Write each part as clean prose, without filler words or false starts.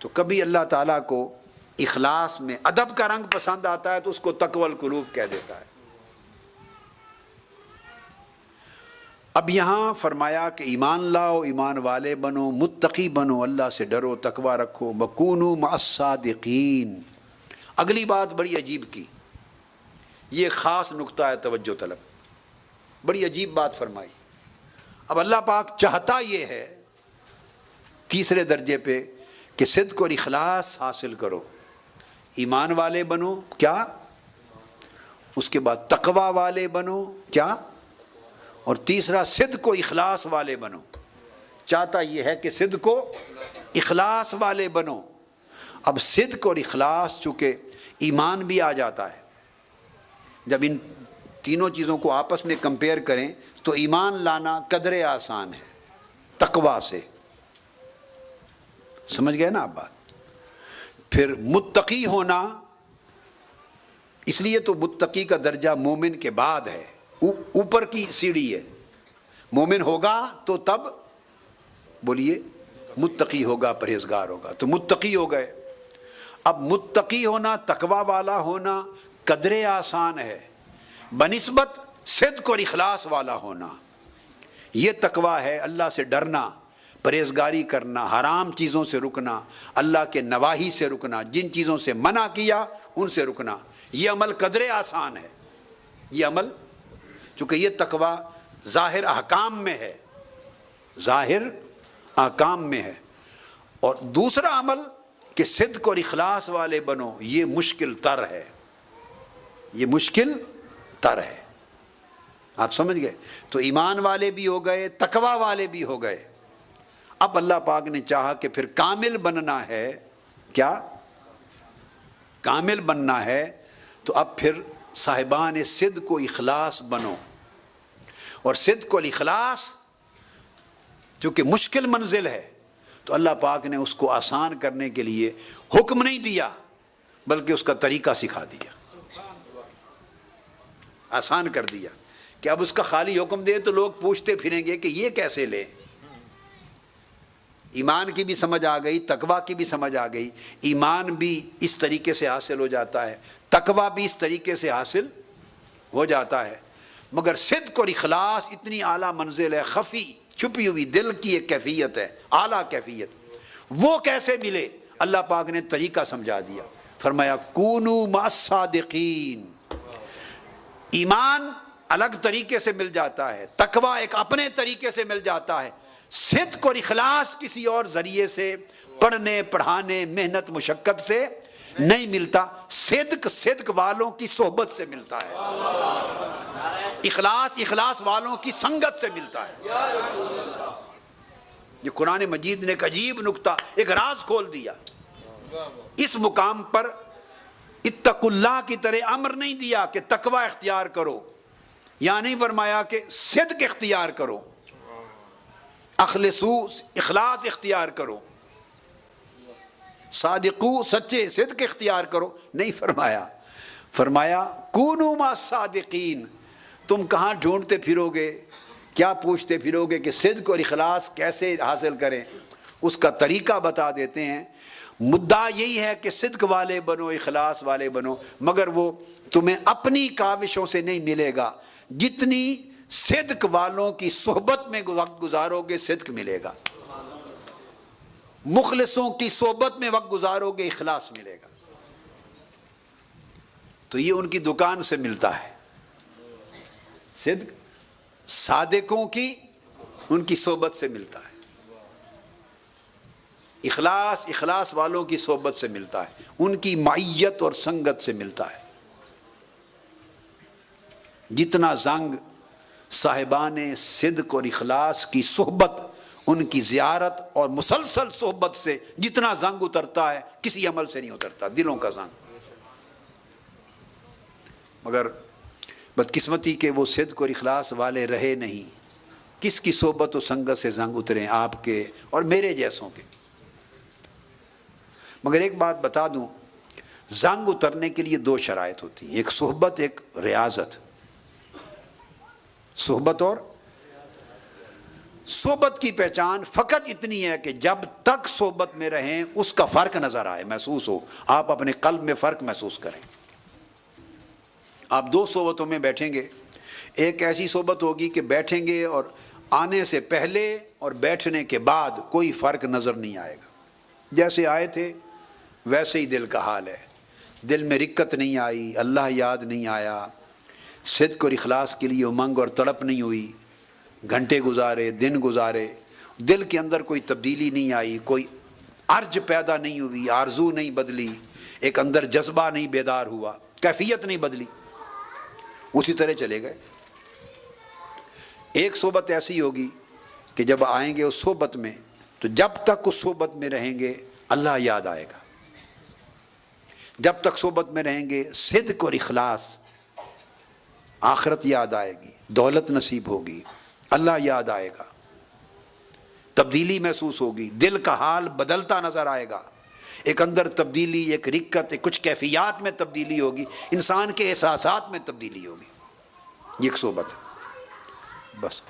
تو کبھی اللہ تعالیٰ کو اخلاص میں ادب کا رنگ پسند آتا ہے تو اس کو تقوی القلوب کہہ دیتا ہے۔ اب یہاں فرمایا کہ ایمان لاؤ، ایمان والے بنو، متقی بنو، اللہ سے ڈرو، تقوی رکھو، وَكُونُوا مَعَ الصَّادِقِينَ۔ اگلی بات بڑی عجیب کی، یہ خاص نقطہ ہے توجہ طلب، بڑی عجیب بات فرمائی۔ اب اللہ پاک چاہتا یہ ہے تیسرے درجے پہ کہ صدق اور اخلاص حاصل کرو، ایمان والے بنو، کیا؟ اس کے بعد تقوی والے بنو، کیا؟ اور تیسرا صدق و اخلاص والے بنو۔ چاہتا یہ ہے کہ صدق و اخلاص والے بنو۔ اب صدق اور اخلاص چونکہ ایمان بھی آ جاتا ہے، جب ان تینوں چیزوں کو آپس میں کمپیئر کریں تو ایمان لانا قدرے آسان ہے تقوی سے، سمجھ گئے نا آپ بات؟ پھر متقی ہونا، اس لیے تو متقی کا درجہ مومن کے بعد ہے، اوپر کی سیڑھی ہے۔ مومن ہوگا تو تب بولیے متقی ہوگا، پرہیزگار ہوگا، تو متقی ہو گئے۔ اب متقی ہونا، تقوی والا ہونا قدرے آسان ہے بنسبت صدق اور اخلاص والا ہونا۔ یہ تقوی ہے اللہ سے ڈرنا، پرہیزگاری کرنا، حرام چیزوں سے رکنا، اللہ کے نواہی سے رکنا، جن چیزوں سے منع کیا ان سے رکنا۔ یہ عمل قدرے آسان ہے، یہ عمل چونکہ یہ تقوی ظاہر احکام میں ہے، ظاہر احکام میں ہے۔ اور دوسرا عمل کہ صدق اور اخلاص والے بنو، یہ مشکل تر ہے، یہ مشکل تر ہے۔ آپ سمجھ گئے؟ تو ایمان والے بھی ہو گئے، تقوی والے بھی ہو گئے۔ اب اللہ پاک نے چاہا کہ پھر کامل بننا ہے، کیا؟ کامل بننا ہے، تو اب پھر صاحبان صدق و اخلاص بنو۔ اور صدق و اخلاص چونکہ مشکل منزل ہے تو اللہ پاک نے اس کو آسان کرنے کے لیے حکم نہیں دیا بلکہ اس کا طریقہ سکھا دیا، آسان کر دیا کہ اب اس کا خالی حکم دے تو لوگ پوچھتے پھریں گے کہ یہ کیسے لیں۔ ایمان کی بھی سمجھ آ گئی، تقوی کی بھی سمجھ آ گئی، ایمان بھی اس طریقے سے حاصل ہو جاتا ہے، تقوی بھی اس طریقے سے حاصل ہو جاتا ہے، مگر صدق اور اخلاص اتنی اعلیٰ منزل ہے، خفی چھپی ہوئی دل کی ایک کیفیت ہے، اعلیٰ کیفیت۔ وہ کیسے ملے؟ اللہ پاک نے طریقہ سمجھا دیا، فرمایا کونوا مع الصادقین۔ ایمان الگ طریقے سے مل جاتا ہے، تقوی ایک اپنے طریقے سے مل جاتا ہے، صدق اور اخلاص کسی اور ذریعے سے، پڑھنے پڑھانے محنت مشقت سے نہیں ملتا، صدق والوں کی صحبت سے ملتا ہے، اخلاص والوں کی سنگت سے ملتا ہے۔ یہ قرآن مجید نے ایک عجیب نکتہ، ایک راز کھول دیا۔ اس مقام پر اتقوا اللہ کی طرح امر نہیں دیا کہ تقوی اختیار کرو، یا نہیں فرمایا کہ صدق اختیار کرو، اخلصو اخلاص اختیار کرو، صادقو سچے صدق اختیار کرو، نہیں فرمایا۔ فرمایا کونوا مع الصادقین۔ تم کہاں ڈھونڈتے پھرو گے، کیا پوچھتے پھرو گے کہ صدق اور اخلاص کیسے حاصل کریں؟ اس کا طریقہ بتا دیتے ہیں۔ مدعا یہی ہے کہ صدق والے بنو، اخلاص والے بنو، مگر وہ تمہیں اپنی کاوشوں سے نہیں ملے گا، جتنی صدق والوں کی صحبت میں وقت گزارو گے صدق ملے گا، مخلصوں کی صحبت میں وقت گزارو گے اخلاص ملے گا۔ تو یہ ان کی دکان سے ملتا ہے، صدق صادقوں کی ان کی صحبت سے ملتا ہے، اخلاص والوں کی صحبت سے ملتا ہے، ان کی معیت اور سنگت سے ملتا ہے۔ جتنا زنگ صاحبان صدق اور اخلاص کی صحبت، ان کی زیارت اور مسلسل صحبت سے جتنا زنگ اترتا ہے کسی عمل سے نہیں اترتا، دلوں کا زنگ۔ مگر بدقسمتی کہ وہ صدق اور اخلاص والے رہے نہیں، کس کی صحبت و سنگت سے زنگ اترے؟ آپ کے اور میرے جیسوں کے۔ مگر ایک بات بتا دوں، زنگ اترنے کے لیے دو شرائط ہوتی ہیں، ایک صحبت، ایک ریاضت۔ صحبت اور صحبت کی پہچان فقط اتنی ہے کہ جب تک صحبت میں رہیں اس کا فرق نظر آئے، محسوس ہو، آپ اپنے قلب میں فرق محسوس کریں۔ آپ دو صحبتوں میں بیٹھیں گے، ایک ایسی صحبت ہوگی کہ بیٹھیں گے اور آنے سے پہلے اور بیٹھنے کے بعد کوئی فرق نظر نہیں آئے گا، جیسے آئے تھے ویسے ہی دل کا حال ہے، دل میں رکت نہیں آئی، اللہ یاد نہیں آیا، صدق اور اخلاص کے لیے امنگ اور تڑپ نہیں ہوئی، گھنٹے گزارے، دن گزارے، دل کے اندر کوئی تبدیلی نہیں آئی، کوئی ارج پیدا نہیں ہوئی، آرزو نہیں بدلی، ایک اندر جذبہ نہیں بیدار ہوا، کیفیت نہیں بدلی، اسی طرح چلے گئے۔ ایک صحبت ایسی ہوگی کہ جب آئیں گے اس صحبت میں تو جب تک اس صحبت میں رہیں گے اللہ یاد آئے گا، جب تک صحبت میں رہیں گے صدق اور اخلاص، آخرت یاد آئے گی، دولت نصیب ہوگی، اللہ یاد آئے گا، تبدیلی محسوس ہوگی، دل کا حال بدلتا نظر آئے گا، ایک اندر تبدیلی، ایک رکت، کچھ کیفیات میں تبدیلی ہوگی، انسان کے احساسات میں تبدیلی ہوگی، یہ ایک صحبت ہے۔ بس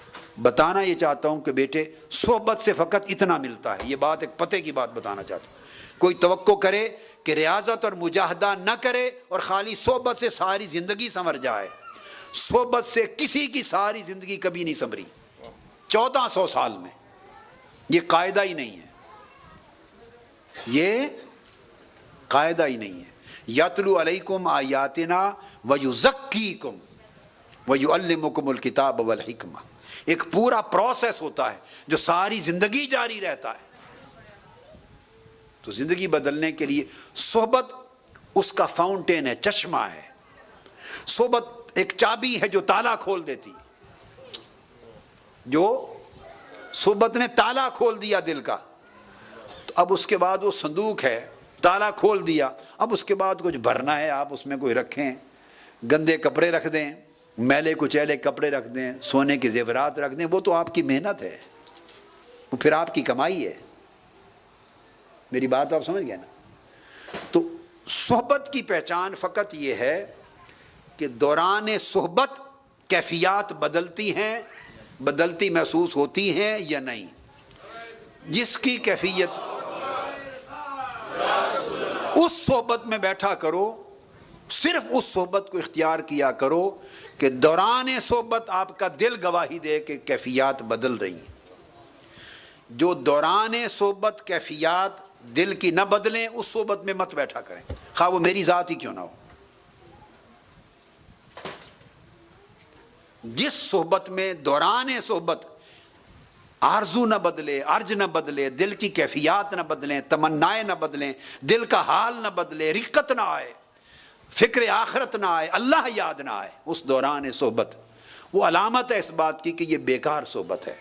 بتانا یہ چاہتا ہوں کہ بیٹے صحبت سے فقط اتنا ملتا ہے، یہ بات ایک پتے کی بات بتانا چاہتا ہوں۔ کوئی توقع کرے کہ ریاضت اور مجاہدہ نہ کرے اور خالی صحبت سے ساری زندگی سنور جائے، صحبت سے کسی کی ساری زندگی کبھی نہیں سنوری 1400 سال میں، یہ قاعدہ ہی نہیں ہے، یہ قاعدہ ہی نہیں ہے۔ یتلو علیکم آیاتنا ویزکیکم ویعلمکم الکتاب والحکمہ، ایک پورا پروسیس ہوتا ہے جو ساری زندگی جاری رہتا ہے۔ تو زندگی بدلنے کے لیے صحبت اس کا فاؤنٹین ہے، چشمہ ہے، صحبت ایک چابی ہے جو تالا کھول دیتی، جو صحبت نے تالا کھول دیا دل کا، تو اب اس کے بعد وہ صندوق ہے، تالا کھول دیا، اب اس کے بعد کچھ بھرنا ہے، آپ اس میں کوئی رکھیں، گندے کپڑے رکھ دیں، میلے کچیلے کپڑے رکھ دیں، سونے کے زیورات رکھ دیں، وہ تو آپ کی محنت ہے، وہ پھر آپ کی کمائی ہے۔ میری بات آپ سمجھ گئے نا؟ تو صحبت کی پہچان فقط یہ ہے کہ دوران صحبت کیفیات بدلتی ہیں، بدلتی محسوس ہوتی ہیں یا نہیں، جس کی کیفیت اس صحبت میں بیٹھا کرو، صرف اس صحبت کو اختیار کیا کرو کہ دوران صحبت آپ کا دل گواہی دے کہ کیفیات بدل رہی ہیں۔ جو دوران صحبت کیفیات دل کی نہ بدلیں اس صحبت میں مت بیٹھا کریں، خواہ وہ میری ذات ہی کیوں نہ ہو۔ جس صحبت میں دوران صحبت آرزو نہ بدلے، ارج نہ بدلے، دل کی کیفیات نہ بدلیں، تمنائیں نہ بدلیں، دل کا حال نہ بدلے، رقت نہ آئے، فکر آخرت نہ آئے، اللہ یاد نہ آئے، اس دوران صحبت وہ علامت ہے اس بات کی کہ یہ بیکار صحبت ہے،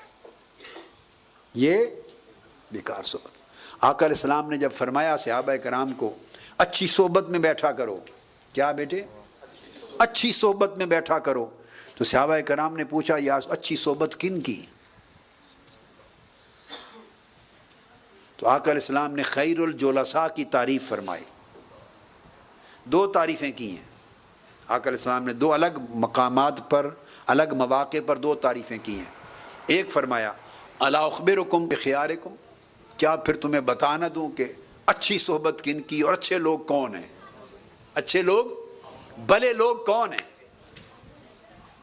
یہ بیکار صحبت۔ آقا علیہ السلام نے جب فرمایا صحابہ کرام کو اچھی صحبت میں بیٹھا کرو، کیا بیٹے؟ اچھی صحبت میں بیٹھا کرو، تو صحابہ کرام نے پوچھا یا اچھی صحبت کن کی؟ تو آقا علیہ السلام نے خیر الجلساء کی تعریف فرمائی، دو تعریفیں کی ہیں آقا علیہ السلام نے، دو الگ مقامات پر الگ مواقع پر دو تعریفیں کی ہیں۔ ایک فرمایا الا اخبرکم بخیارکم، کیا پھر تمہیں بتا نہ دوں کہ اچھی صحبت کن کی اور اچھے لوگ کون ہیں، اچھے لوگ بھلے لوگ کون ہیں؟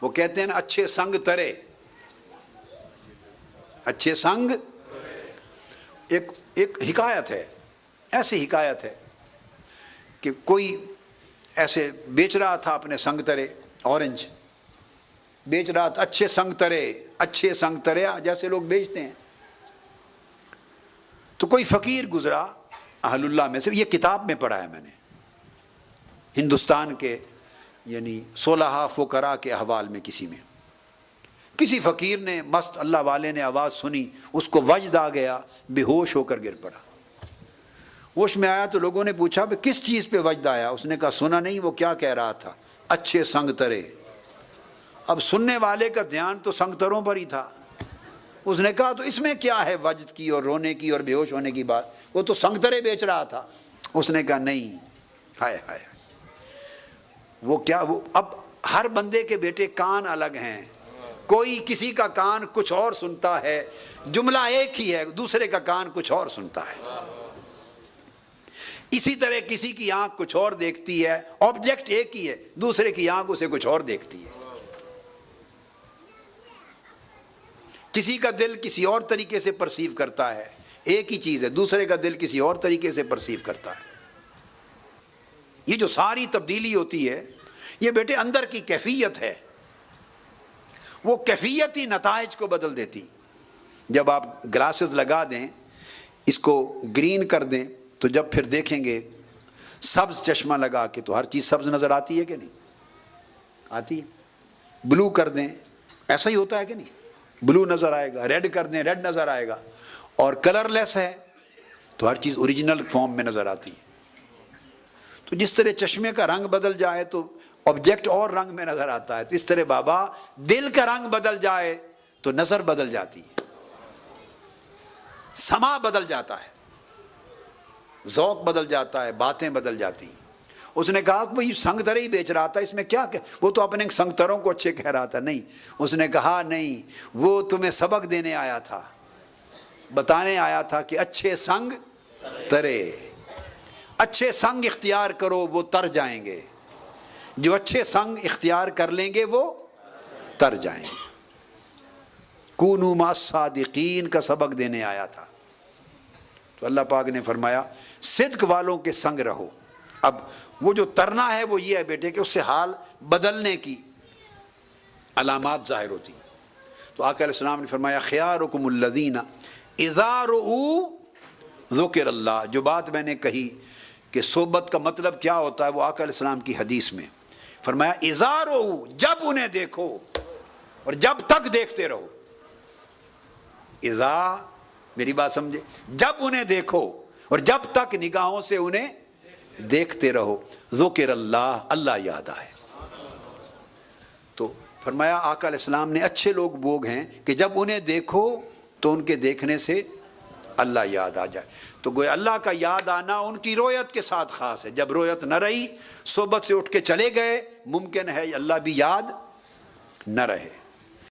وہ کہتے ہیں نا اچھے سنگ ترے، اچھے سنگ، ایک حکایت ہے، ایسی حکایت ہے کہ کوئی ایسے بیچ رہا تھا اپنے سنگ ترے، اورنج بیچ رہا تھا، اچھے سنگ ترے، اچھے سنگ ترے جیسے لوگ بیچتے ہیں۔ تو کوئی فقیر گزرا اہل اللہ میں سے، یہ کتاب میں پڑھا ہے میں نے، ہندوستان کے یعنی 16 فقراء کے احوال میں کسی میں، کسی فقیر نے مست اللہ والے نے آواز سنی، اس کو وجد آ گیا، بے ہوش ہو کر گر پڑا۔ ہوش میں آیا تو لوگوں نے پوچھا کہ کس چیز پہ وجد آیا؟ اس نے کہا سنا نہیں، وہ کیا کہہ رہا تھا؟ اچھے سنگ ترے۔ اب سننے والے کا دھیان تو سنگ تروں پر ہی تھا، اس نے کہا تو اس میں کیا ہے وجد کی اور رونے کی اور بے ہوش ہونے کی بات، وہ تو سنگ ترے بیچ رہا تھا۔ اس نے کہا نہیں، ہائے ہائے، وہ کیا، وہ اب ہر بندے کے بیٹے کان الگ ہیں، کوئی کسی کا کان کچھ اور سنتا ہے، جملہ ایک ہی ہے، دوسرے کا کان کچھ اور سنتا ہے۔ اسی طرح کسی کی آنکھ کچھ اور دیکھتی ہے، آبجیکٹ ایک ہی ہے، دوسرے کی آنکھ اسے کچھ اور دیکھتی ہے۔ کسی کا دل کسی اور طریقے سے پرسیو کرتا ہے، ایک ہی چیز ہے، دوسرے کا دل کسی اور طریقے سے پرسیو کرتا ہے۔ یہ جو ساری تبدیلی ہوتی ہے یہ بیٹے اندر کی کیفیت ہے، وہ کیفیت ہی نتائج کو بدل دیتی۔ جب آپ گلاسز لگا دیں، اس کو گرین کر دیں، تو جب پھر دیکھیں گے سبز چشمہ لگا کے تو ہر چیز سبز نظر آتی ہے کہ نہیں آتی ہے؟ بلو کر دیں، ایسا ہی ہوتا ہے کہ نہیں؟ بلو نظر آئے گا، ریڈ کر دیں ریڈ نظر آئے گا، اور کلر لیس ہے تو ہر چیز اوریجنل فارم میں نظر آتی ہے۔ تو جس طرح چشمے کا رنگ بدل جائے تو آبجیکٹ اور رنگ میں نظر آتا ہے، تو اس طرح بابا دل کا رنگ بدل جائے تو نظر بدل جاتی ہے، سما بدل جاتا ہے، ذوق بدل جاتا ہے، باتیں بدل جاتی ہیں۔ اس نے کہا کہ بھئی سنگ ترے ہی بیچ رہا تھا، اس میں کیا وہ تو اپنے سنگ تروں کو اچھے کہہ رہا تھا۔ نہیں، اس نے کہا نہیں، وہ تمہیں سبق دینے آیا تھا، بتانے آیا تھا کہ اچھے سنگ ترے، اچھے سنگ اختیار کرو وہ تر جائیں گے، جو اچھے سنگ اختیار کر لیں گے وہ تر جائیں گے۔ کونوا مع الصادقین کا سبق دینے آیا تھا۔ تو اللہ پاک نے فرمایا صدق والوں کے سنگ رہو۔ اب وہ جو ترنا ہے وہ یہ ہے بیٹے کہ اس سے حال بدلنے کی علامات ظاہر ہوتی۔ تو آقا علیہ السلام نے فرمایا خیارکم الذین اذا رؤوا ذکر اللہ۔ جو بات میں نے کہی کہ صحبت کا مطلب کیا ہوتا ہے، وہ آقا علیہ السلام کی حدیث میں فرمایا اذا رؤوا، جب انہیں دیکھو اور جب تک دیکھتے رہو۔ اذا، میری بات سمجھے، جب انہیں دیکھو اور جب تک نگاہوں سے انہیں دیکھتے رہو، ذکر اللہ، اللہ یاد آئے۔ تو فرمایا آقا علیہ السلام نے اچھے لوگ وہ ہیں کہ جب انہیں دیکھو تو ان کے دیکھنے سے اللہ یاد آ جائے۔ تو گویا اللہ کا یاد آنا ان کی رویت کے ساتھ خاص ہے۔ جب رویت نہ رہی، صحبت سے اٹھ کے چلے گئے، ممکن ہے اللہ بھی یاد نہ رہے۔